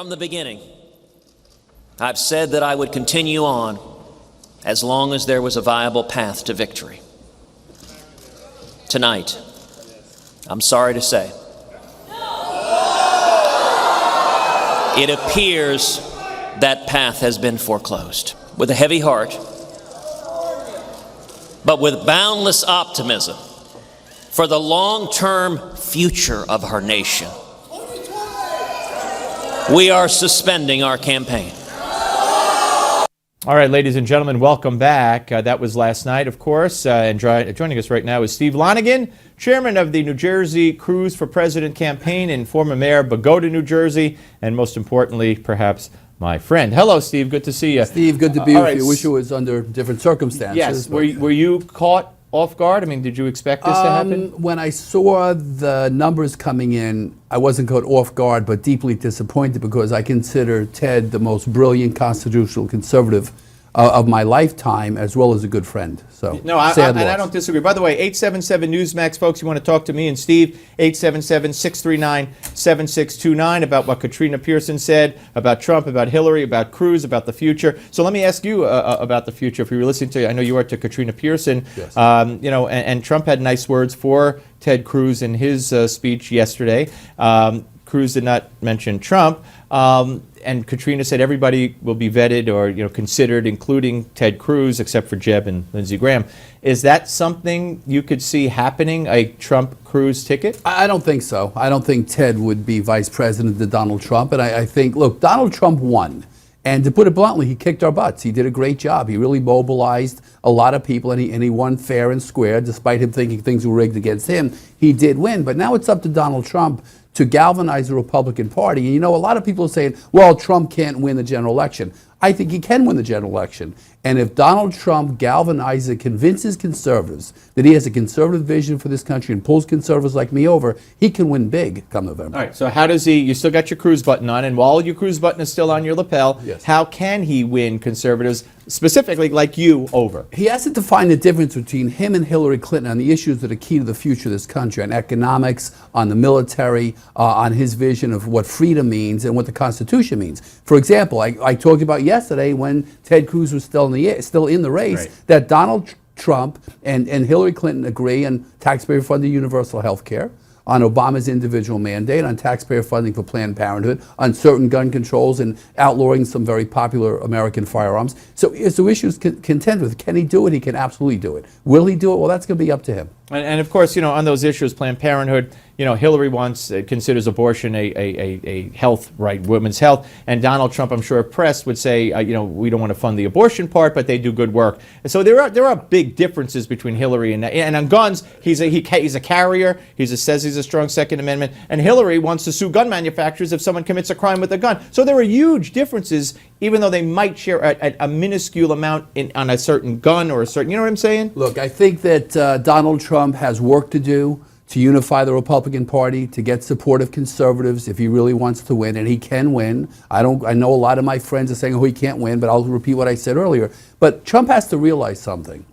From the beginning, I've said that I would continue on as long as there was a viable path to victory. Tonight, I'm sorry to say, it appears that path has been foreclosed. With a heavy heart, but with boundless optimism for the long-term future of our nation, we are suspending our campaign. All right, ladies and gentlemen, welcome back. That was last night, of course, and joining us right now is Steve Lonegan, chairman of the New Jersey Cruz for President campaign and former mayor of Bogata, New Jersey, and most importantly, perhaps, my friend. Hello, Steve. Good to see you. Steve, good to be with you. Wish it was under different circumstances. Yes. Were you caught off guard? I mean, did you expect this to happen? When I saw the numbers coming in, I wasn't caught off guard, but deeply disappointed because I consider Ted the most brilliant constitutional conservative of my lifetime, as well as a good friend. So, no, I don't disagree. By the way, 877 Newsmax, folks, you want to talk to me and Steve, 877-639-7629 about what Katrina Pearson said, about Trump, about Hillary, about Cruz, about the future. So let me ask you about the future. If you were listening to, I know you were to Katrina Pearson, yes. And Trump had nice words for Ted Cruz in his speech yesterday. Cruz did not mention Trump. And Katrina said everybody will be vetted or considered, including Ted Cruz, except for Jeb and Lindsey Graham. Is that something you could see happening, a Trump-Cruz ticket? I don't think so. I don't think Ted would be vice president to Donald Trump. And I think, look, Donald Trump won. And to put it bluntly, he kicked our butts. He did a great job. He really mobilized a lot of people, and he won fair and square, despite him thinking things were rigged against him. He did win. But now it's up to Donald Trump to galvanize the Republican Party. And a lot of people are saying, well, Trump can't win the general election. I think he can win the general election. And if Donald Trump galvanizes and convinces conservatives that he has a conservative vision for this country and pulls conservatives like me over, he can win big come November. All right, so how does he, you still got your Cruz button on, and while your Cruz button is still on your lapel, yes. How can he win conservatives, specifically like you, over? He has to define the difference between him and Hillary Clinton on the issues that are key to the future of this country, on economics, on the military, on his vision of what freedom means and what the Constitution means. For example, I talked about yesterday when Ted Cruz was still in the race, right, that Donald Trump and Hillary Clinton agree on taxpayer-funded universal health care, on Obama's individual mandate, on taxpayer funding for Planned Parenthood, on certain gun controls and outlawing some very popular American firearms. So issues contend with. Can he do it? He can absolutely do it. Will he do it? Well, that's going to be up to him. And of course, on those issues, Planned Parenthood, Hillary considers abortion a health right, women's health, and Donald Trump, I'm sure, press would say, we don't want to fund the abortion part, but they do good work. And so there are big differences between Hillary and on guns, he's a carrier. Says he's a strong Second Amendment, and Hillary wants to sue gun manufacturers if someone commits a crime with a gun. So there are huge differences, even though they might share a minuscule amount on a certain gun or a certain, you know what I'm saying? Look, I think that Donald Trump has work to do to unify the Republican Party, to get support of conservatives if he really wants to win, and he can win. I know a lot of my friends are saying, oh, he can't win, but I'll repeat what I said earlier. But Trump has to realize something.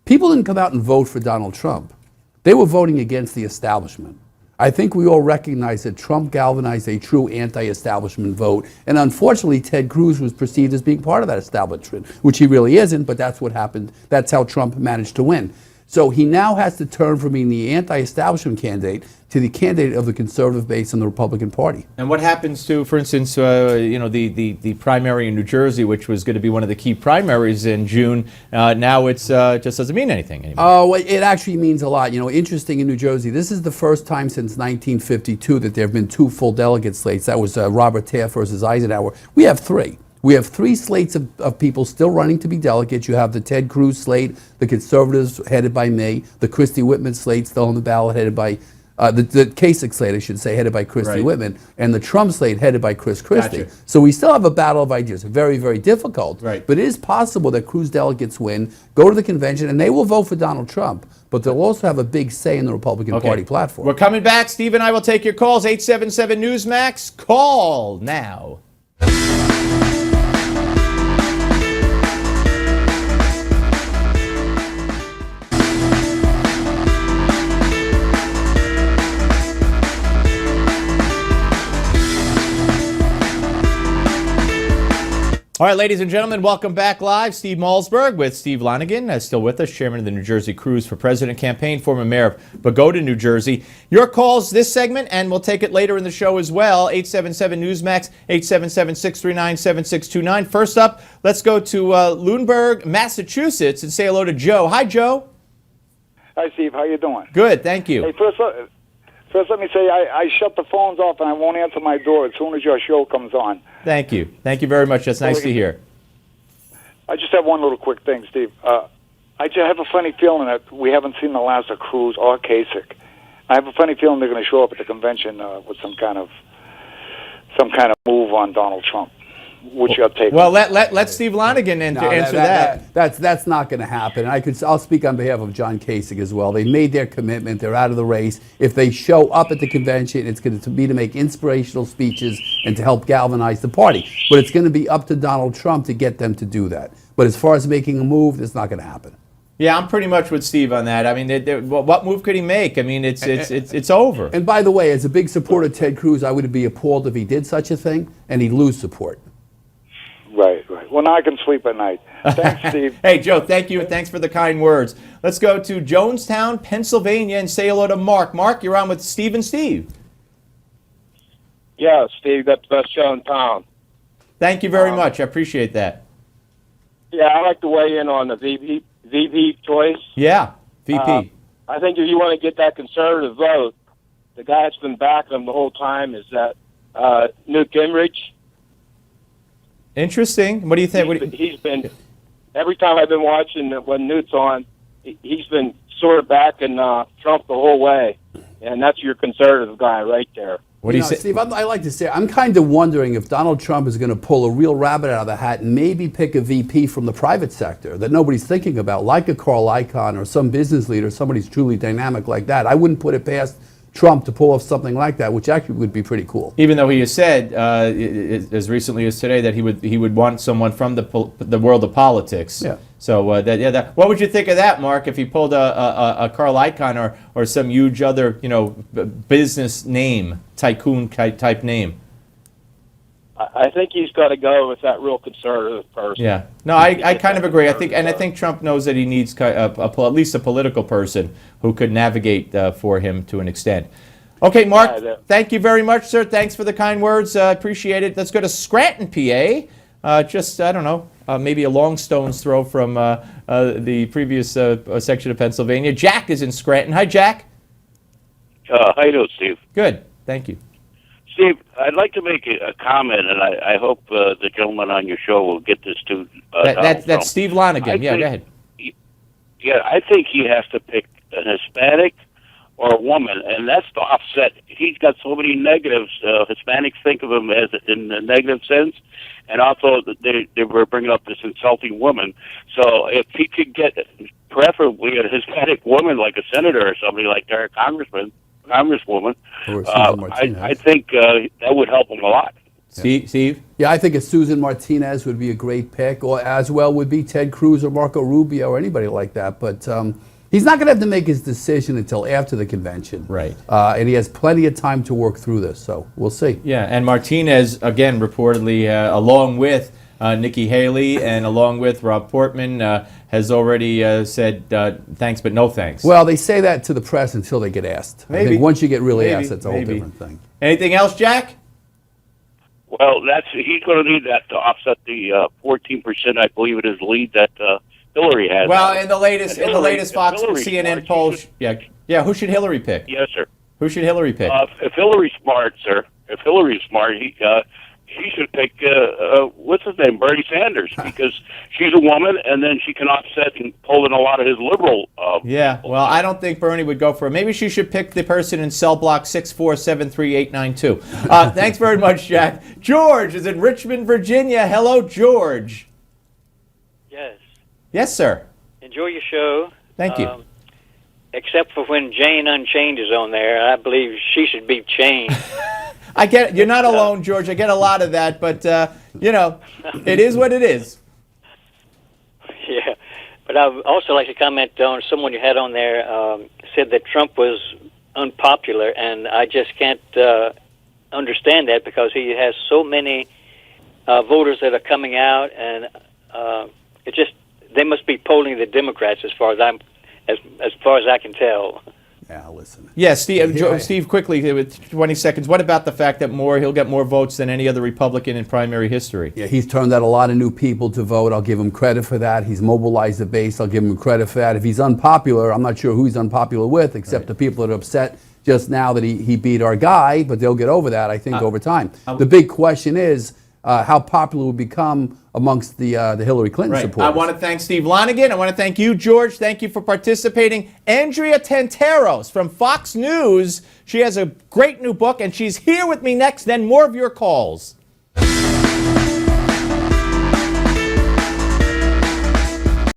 People didn't come out and vote for Donald Trump. They were voting against the establishment. I think we all recognize that Trump galvanized a true anti-establishment vote, and unfortunately Ted Cruz was perceived as being part of that establishment, which he really isn't, but that's what happened. That's how Trump managed to win. So he now has to turn from being the anti-establishment candidate to the candidate of the conservative base in the Republican Party. And what happens to, for instance, the primary in New Jersey, which was going to be one of the key primaries in June, now it's just doesn't mean anything anymore? Oh, it actually means a lot. Interesting in New Jersey, this is the first time since 1952 that there have been two full delegate slates. That was Robert Taft versus Eisenhower. We have three. We have three slates of people still running to be delegates. You have the Ted Cruz slate, the conservatives headed by me, the Christie Whitman slate still on the ballot headed by, the Kasich slate, I should say, headed by Christie right, Whitman, and the Trump slate headed by Chris Christie. Gotcha. So we still have a battle of ideas. Very, very difficult. Right. But it is possible that Cruz delegates win, go to the convention, and they will vote for Donald Trump. But they'll also have a big say in the Republican Party platform. We're coming back. Steve and I will take your calls. 877 Newsmax. Call now. All right, ladies and gentlemen, welcome back live. Steve Malzberg with Steve Lonegan, still with us, chairman of the New Jersey Cruz for President campaign, former mayor of Bogata, New Jersey. Your calls this segment, and we'll take it later in the show as well, 877-NEWSMAX, 877-639-7629. First up, let's go to Lunenburg, Massachusetts, and say hello to Joe. Hi, Joe. Hi, Steve. How you doing? Good, thank you. Hey, first let me say I shut the phones off and I won't answer my door as soon as your show comes on. Thank you. Thank you very much. That's nice to hear. I just have one little quick thing, Steve. I just have a funny feeling that we haven't seen the last of Cruz or Kasich. I have a funny feeling they're going to show up at the convention with some kind of move on Donald Trump. What's your take? Well, let Steve Lonegan answer that. That's not going to happen. I'll speak on behalf of John Kasich as well. They made their commitment. They're out of the race. If they show up at the convention, it's going to be to make inspirational speeches and to help galvanize the party. But it's going to be up to Donald Trump to get them to do that. But as far as making a move, it's not going to happen. Yeah, I'm pretty much with Steve on that. I mean, what move could he make? I mean, it's over. And by the way, as a big supporter of Ted Cruz, I would be appalled if he did such a thing and he'd lose support. Right. Well, now I can sleep at night. Thanks, Steve. Hey, Joe, thank you, and thanks for the kind words. Let's go to Jonestown, Pennsylvania, and say hello to Mark. Mark, you're on with Steve and Steve. Yeah, Steve, that's the best show in town. Thank you very much. I appreciate that. Yeah, I'd like to weigh in on the VP choice. Yeah, VP. I think if you want to get that conservative vote, the guy that's been backing him the whole time is that Newt Gingrich. Interesting. What do you think? He's been, every time I've been watching when Newt's on, he's been sort of backing Trump the whole way. And that's your conservative guy right there. What do you say? Steve, I like to say, I'm kind of wondering if Donald Trump is going to pull a real rabbit out of the hat and maybe pick a VP from the private sector that nobody's thinking about, like a Carl Icahn or some business leader, somebody who's truly dynamic like that. I wouldn't put it past Trump to pull off something like that, which actually would be pretty cool. Even though he has said, as recently as today, that he would want someone from the world of politics. Yeah. So what would you think of that, Mark? If he pulled a Carl Icahn or some huge other business name, tycoon type name? I think he's got to go with that real conservative person. Yeah. No, I kind of agree. I think Trump knows that he needs at least a political person who could navigate for him to an extent. Okay, Mark, thank you very much, sir. Thanks for the kind words. I appreciate it. Let's go to Scranton, PA. I don't know, maybe a long stone's throw from the previous section of Pennsylvania. Jack is in Scranton. Hi, Jack. How you doing, Steve? Good. Thank you. Steve, I'd like to make a comment, and I hope the gentleman on your show will get this to that's Steve Lonegan. Yeah, go ahead. Yeah, I think he has to pick an Hispanic or a woman, and that's to offset. He's got so many negatives. Hispanics think of him as in a negative sense, and also they were bringing up this insulting woman. So if he could get preferably a Hispanic woman, like a senator or somebody like their congresswoman, I think that would help him a lot. Steve? Yeah, I think a Susan Martinez would be a great pick, or as well would be Ted Cruz or Marco Rubio or anybody like that. But he's not going to have to make his decision until after the convention. Right. And he has plenty of time to work through this, so we'll see. Yeah, and Martinez, again, reportedly, along with Nikki Haley and along with Rob Portman, has already said thanks but no thanks. Well, they say that to the press until they get asked. Maybe. I think once you get really asked, it's a whole different thing. Anything else, Jack? Well, he's going to need that to offset the 14%, I believe it is, lead that Hillary has. Well, in the latest Fox CNN poll, who should Hillary pick? Yes, sir. Who should Hillary pick? If Hillary's smart, sir, he should pick, what's his name, Bernie Sanders, because she's a woman, and then she can offset and pull in a lot of his liberal. Well, I don't think Bernie would go for it. Maybe she should pick the person in cell block 6473892. Thanks very much, Jack. George is in Richmond, Virginia. Hello, George. Yes. Yes, sir. Enjoy your show. Thank you. Except for when Jane Unchained is on there. I believe she should be chained. I get it. You're not alone, George. I get a lot of that, but, it is what it is. Yeah. But I would also like to comment on someone you had on there said that Trump was unpopular, and I just can't understand that because he has so many voters that are coming out, and it just they must be polling the Democrats as far as I can tell. Yeah, listen. Yeah, Steve, quickly, with 20 seconds. What about the fact that he'll get more votes than any other Republican in primary history? Yeah, he's turned out a lot of new people to vote. I'll give him credit for that. He's mobilized the base. I'll give him credit for that. If he's unpopular, I'm not sure who he's unpopular with, except the people that are upset just now that he beat our guy, but they'll get over that, I think, over time. The big question is how popular will become amongst the Hillary Clinton supporters. I want to thank Steve Lonegan. I want to thank you, George. Thank you for participating. Andrea Tanteros from Fox News. She has a great new book, and she's here with me next. Then more of your calls.